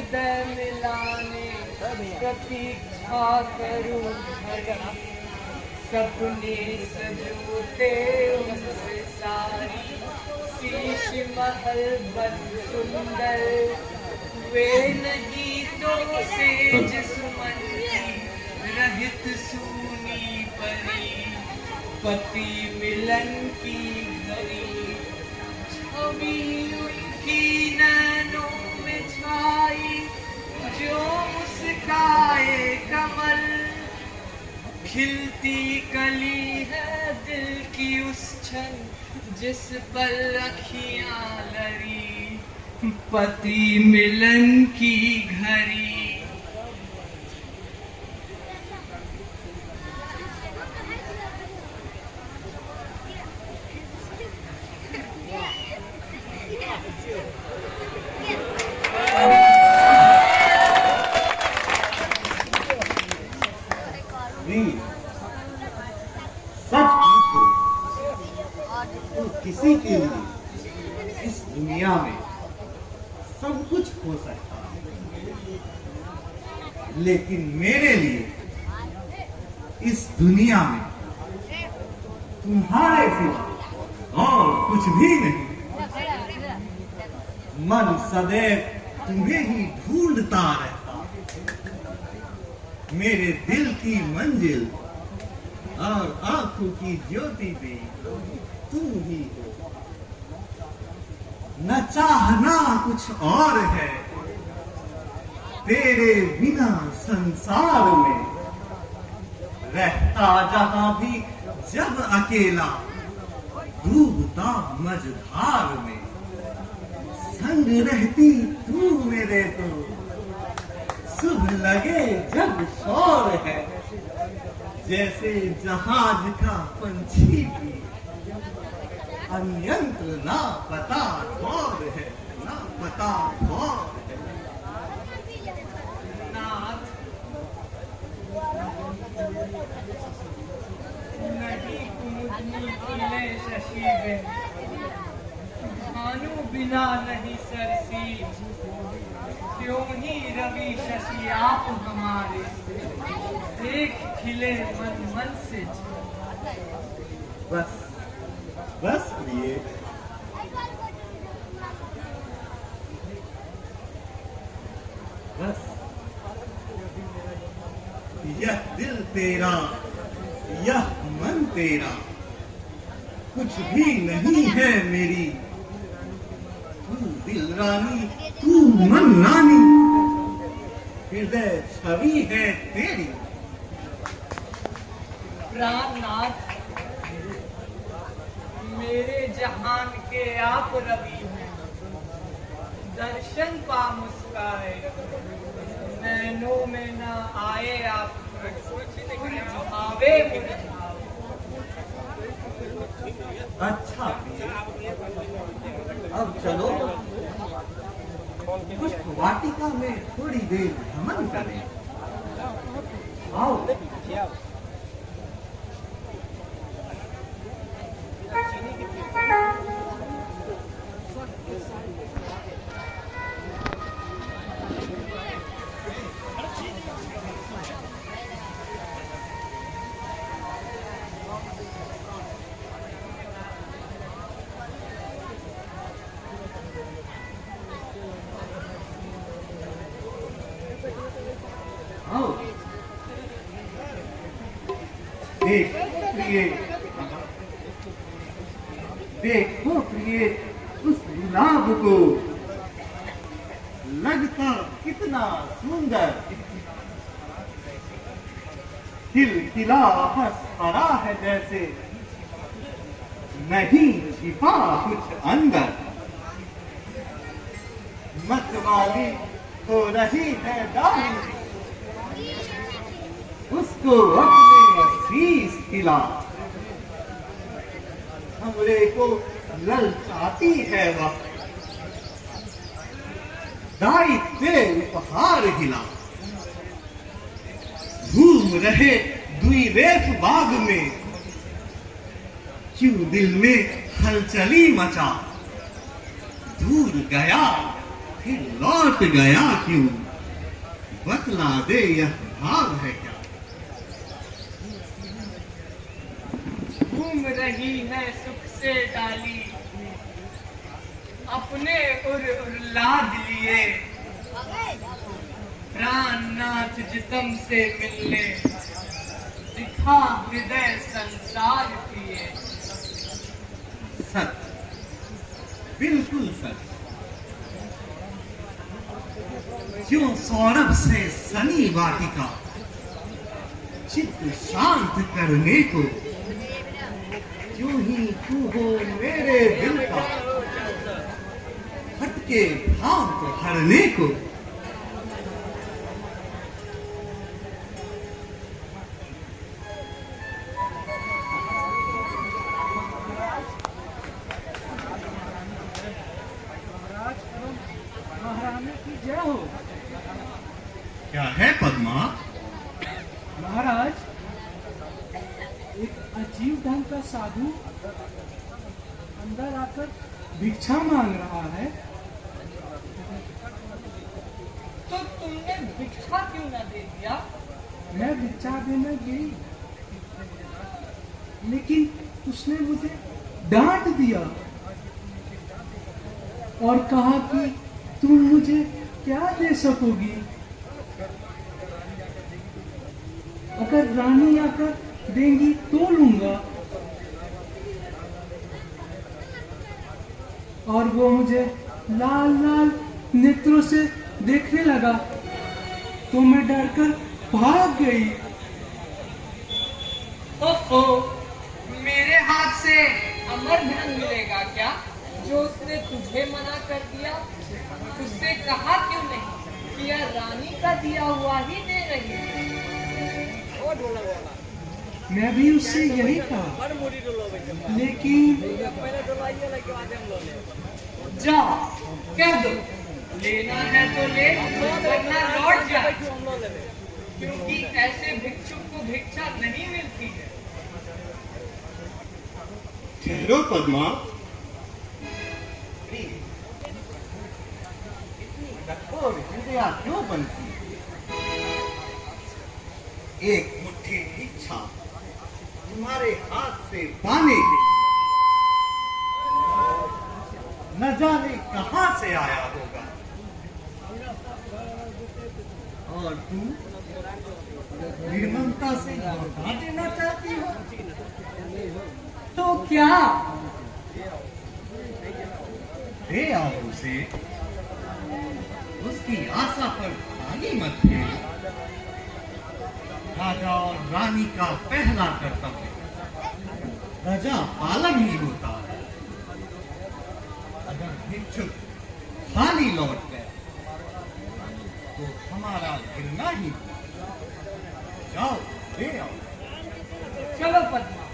हृदय मिलाने प्रतीक्षा करूं सपने सजोते उनसे सारी शीश महल बन सुंदर वे नहीं तो से जिस्मन की रहित सूनी परी पति मिलन की घड़ी छवि उनकी नैनों में छाई जो मुस्काए कमल खिलती कली है दिल की उस क्षण जिस पल अखियां लड़ी पति मिलन की घड़ी सच पूछो तो किसी के लिए इस दुनिया में सब कुछ हो सकता है, लेकिन मेरे लिए इस दुनिया में तुम्हारे सिवा और कुछ भी नहीं। मन सदैव तुम्हें ही ढूंढता रहता, मेरे दिल की मंजिल और आंखों की ज्योति भी तुम ही हो। न चाहना कुछ और है तेरे बिना संसार में, रहता जहां भी जब अकेला डूबता मझधार में। संग रहती तू मेरे तो सुबह लगे जब शोर है, जैसे जहाज का पंछी भी अन्यंत्र ना पता कौन है, ना पता कौन है। नाथ नहीं कुमुदनी खिले शशि बिन भानु बिना नहीं सरसी क्यों ही रवि शशि आप हमारे देख खिले मन मन से। बस बस प्रिय, बस यह दिल तेरा यह मन तेरा कुछ भी नहीं है मेरी। तू दिल रानी तू मन रानी, हृदय छवि है तेरी। प्राणनाथ मेरे जहान के आप रवि हैं, दर्शन पा मुस्काए नैनों में न आए आप आवे मुझे। अच्छा अब चलो पुष्प वाटिका में थोड़ी देर भ्रमण करें। आओ। देखो प्रिय उस गुलाब को, लगता कितना सुंदर, खिलखिला हंस पड़ा है जैसे नहीं छिपा कुछ अंदर। मतवाली हो रही है दानी, उसको अपने शीश खिला, हमरे को ललचाती है वह, दायित्व उपहार हिला। घूम रहे द्विरेफ बाग में, क्यों दिल में हलचली मचा, दूर गया फिर लौट गया क्यों? बतला दे, यह भाव है क्या? घूम रही है सुख से डाली, अपने उर लाद लिए, प्राणनाथ जिस्म से मिलने, दिखा हृदय संसार किए। सच, बिल्कुल सच। क्यों सौरभ से सनी वाटिका चित्त शांत करने को, क्यों ही तू हो मेरे दिल का हटके भाव हरने को। महारानी की जय हो। क्या है पद्मा? महाराज, एक अजीब ढंग का साधु अंदर आकर भिक्षा मांग रहा है। तो तुमने भिक्षा क्यों न दे दिया? मैं भिक्षा देने गई, लेकिन उसने मुझे डांट दिया और कहा कि तुम मुझे क्या दे सकोगी? अगर रानी आकर देंगी तो लूंगा। और वो मुझे लाल लाल नेत्रों से देखने लगा तो मैं डरकर भाग गई। ओहो, मेरे हाथ से अमर धन मिलेगा क्या, जो उसने तुझे मना कर दिया? उससे कहा क्यों नहीं कि यह रानी का दिया हुआ ही दे रही है? मैं भी उससे यही कहा, लेकिन जाओ, कह दो, लेना है तो ले, वरना लौट जा, क्योंकि ऐसे भिक्षुक को भिक्षा नहीं मिलती है। ठहरो पद्मा, कठोर हृदया क्यों बनती? एक मुट्ठी इच्छा तुम्हारे हाथ से पाने की, न जाने कहां से आया होगा। और तू निर्ममता से लौटा देना चाहती हो? तो क्या? दे आओ उसे, उसकी आशा पर खाली मत खेल। राजा और रानी का पहला कर्तव्य प्रजा पालन ही होता है। अगर भिक्षुक खाली लौट गए तो हमारा गिरना ही। जाओ, ले आओ। चलो पद्मा,